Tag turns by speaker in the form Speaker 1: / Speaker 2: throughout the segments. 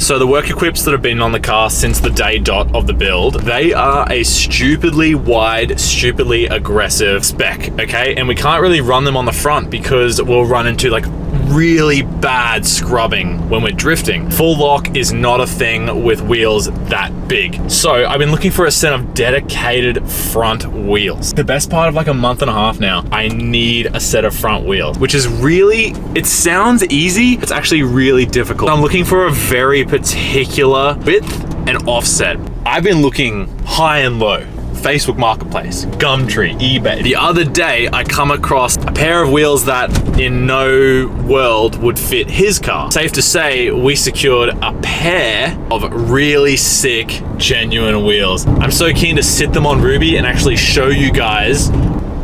Speaker 1: So the work equips that have been on the car since the day dot of the build, they are a stupidly wide, stupidly aggressive spec, okay? And we can't really run them on the front because we'll run into like really bad scrubbing when we're drifting. Full lock is not a thing with wheels that big. So I've been looking for a set of dedicated front wheels. The best part of like a month and a half now, I need a set of front wheels, which is really, it sounds easy, it's actually really difficult. I'm looking for a very particular width and offset. I've been looking high and low. Facebook Marketplace, Gumtree, eBay. The other day, I come across a pair of wheels that in no world would fit his car. Safe to say, we secured a pair of really sick, genuine wheels. I'm so keen to sit them on Ruby and actually show you guys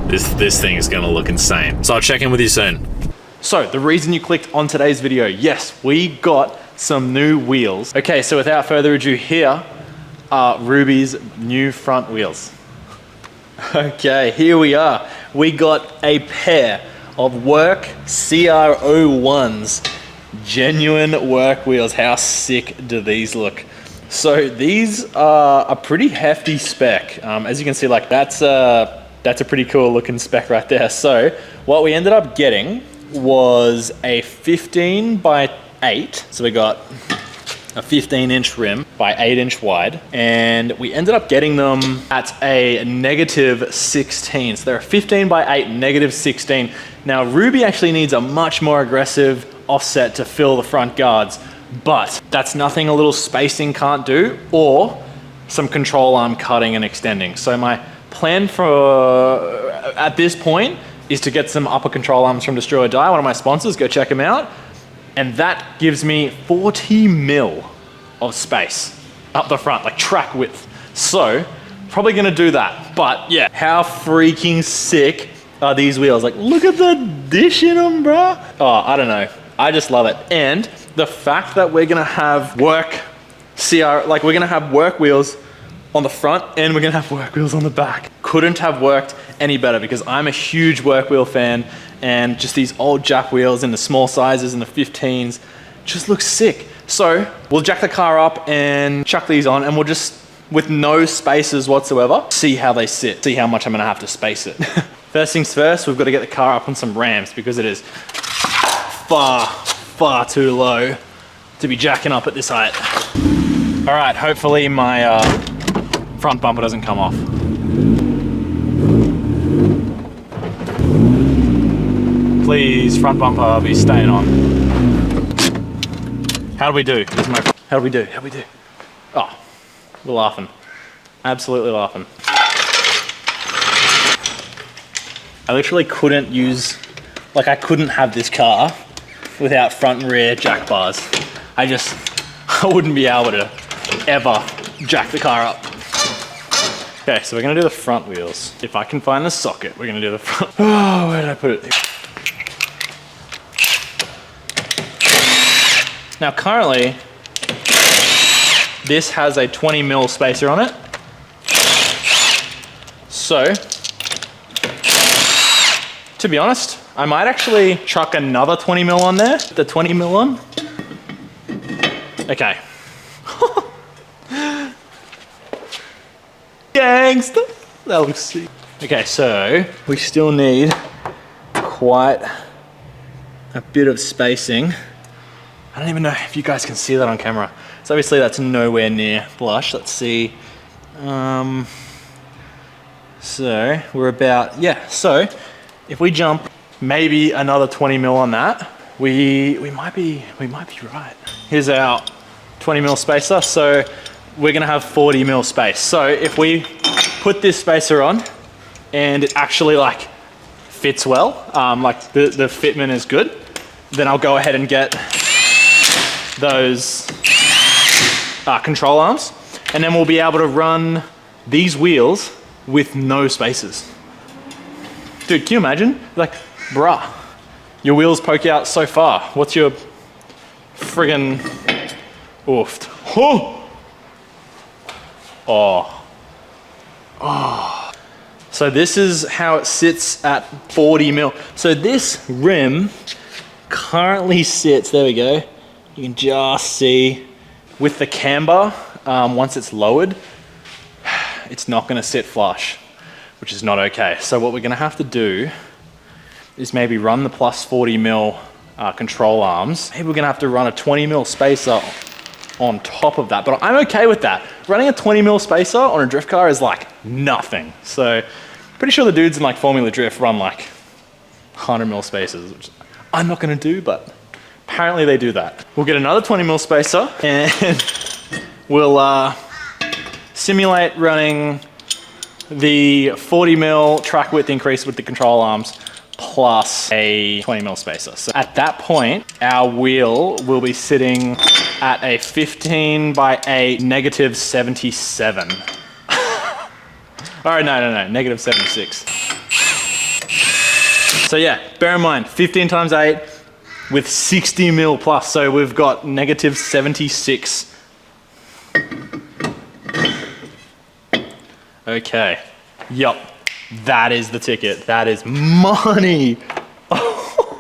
Speaker 1: this thing is gonna look insane. So I'll check in with you soon. So the reason you clicked on today's video, yes, we got some new wheels. Okay, so without further ado, here are Ruby's new front wheels. Okay, here we are. We got a pair of work CR01s, genuine work wheels. How sick do these look? So these are a pretty hefty spec. As you can see, like that's a pretty cool looking spec right there. So what we ended up getting was a 15 by 8. So we got a 15-inch rim by 8-inch wide, and we ended up getting them at a -16. So they're a 15 by 8, -16. Now Ruby actually needs a much more aggressive offset to fill the front guards, but that's nothing a little spacing can't do, or some control arm cutting and extending. So my plan for at this point is to get some upper control arms from Destroy or Die, one of my sponsors. Go check them out. And that gives me 40 mil of space up the front, like track width. So probably gonna do that. But yeah, how freaking sick are these wheels? Like, look at the dish in them, bro. Oh, I don't know. I just love it. And the fact that we're gonna have work wheels on the front and we're gonna have work wheels on the back. Couldn't have worked any better because I'm a huge work wheel fan, and just these old Jap wheels in the small sizes and the 15s just look sick. So we'll jack the car up and chuck these on, and we'll just, with no spaces whatsoever, see how they sit, see how much I'm gonna have to space it. First things first, we've got to get the car up on some ramps because it is far, far too low to be jacking up at this height. All right, hopefully my front bumper doesn't come off. Please, front bumper, be staying on. How do we do? How do we do? How do we do? Oh, we're laughing. Absolutely laughing. I literally couldn't use, like I couldn't have this car without front and rear jack bars. I wouldn't be able to ever jack the car up. Okay, so we're gonna do the front wheels. If I can find the socket, we're gonna do the front. Oh, where did I put it? Now currently, this has a 20 mil spacer on it. So, to be honest, I might actually chuck another 20 mil on there. The 20 mil on. Okay. Gangsta. That looks sick. Okay, so we still need quite a bit of spacing. I don't even know if you guys can see that on camera. So obviously that's nowhere near flush. Let's see. So we're about, yeah. So if we jump maybe another 20 mil on that, we might be right. Here's our 20 mil spacer. So we're gonna have 40 mil space. So if we put this spacer on and it actually like fits well, like the fitment is good, then I'll go ahead and get those control arms, and then we'll be able to run these wheels with no spaces. Dude, can you imagine? Like, bruh, your wheels poke out so far. What's your friggin' oofed? Oh! Oh. Oh. So this is how it sits at 40 mil. So this rim currently sits, there we go. You can just see
Speaker 2: with the camber, once it's lowered, it's not gonna sit flush, which is not okay. So what we're gonna have to do is maybe run the plus 40 mil control arms. Maybe we're gonna have to run a 20 mil spacer on top of that, but I'm okay with that. Running a 20 mil spacer on a drift car is like nothing. So pretty sure the dudes in like Formula Drift run like 100 mil spacers, which I'm not gonna do, but apparently they do that. We'll get another 20 mil spacer and we'll simulate running the 40 mil track width increase with the control arms plus a 20 mil spacer. So at that point, our wheel will be sitting at a 15 by 8 negative 77. All right, no, negative 76. So yeah, bear in mind, 15 times 8 with 60 mil plus. So we've got negative 76. Okay, yup. That is the ticket. That is money.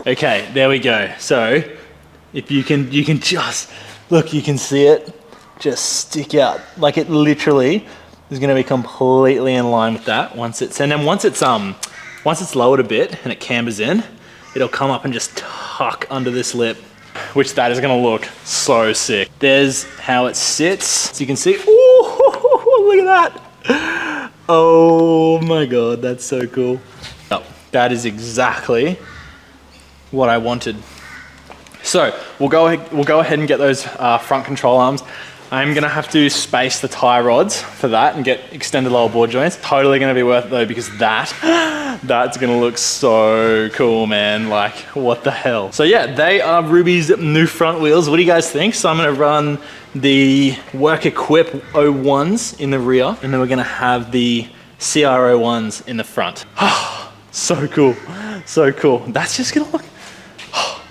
Speaker 2: Okay, there we go. So if you can just, look, you can see it just stick out. Like it literally is gonna be completely in line with that once it's lowered a bit and it cambers in, it'll come up and just tuck under this lip, which that is gonna look so sick. There's how it sits. So you can see, ooh, look at that. Oh my God, that's so cool. Oh, that is exactly what I wanted. So we'll go ahead and get those front control arms. I'm gonna have to space the tie rods for that and get extended lower board joints. Totally gonna be worth it though, because that's gonna look so cool, man. Like, what the hell? So yeah, they are Ruby's new front wheels. What do you guys think? So I'm gonna run the Work Equip 01s in the rear, and then we're gonna have the CR 01s in the front. So cool, so cool. That's just gonna look,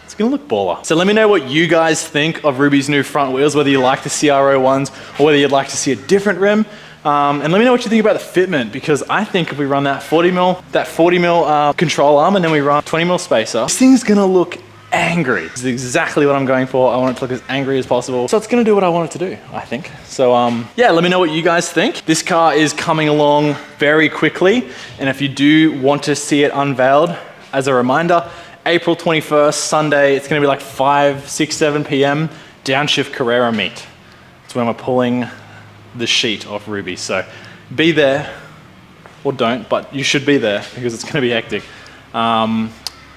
Speaker 2: it's gonna look baller. So let me know what you guys think of Ruby's new front wheels, whether you like the CR 01s or whether you'd like to see a different rim. And let me know what you think about the fitment, because I think if we run that 40 mil control arm and then we run 20 mil spacer, this thing's gonna look angry. This is exactly what I'm going for. I want it to look as angry as possible. So it's gonna do what I want it to do, I think. So yeah, let me know what you guys think. This car is coming along very quickly. And if you do want to see it unveiled, as a reminder, April 21st, Sunday, it's gonna be like 5, 6, 7 p.m. Downshift Carrera meet. It's when we're pulling the sheet off Ruby. So be there, or don't, but you should be there because it's gonna be hectic.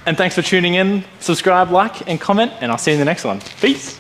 Speaker 2: And thanks for tuning in. Subscribe, like, and comment, and I'll see you in the next one. Peace.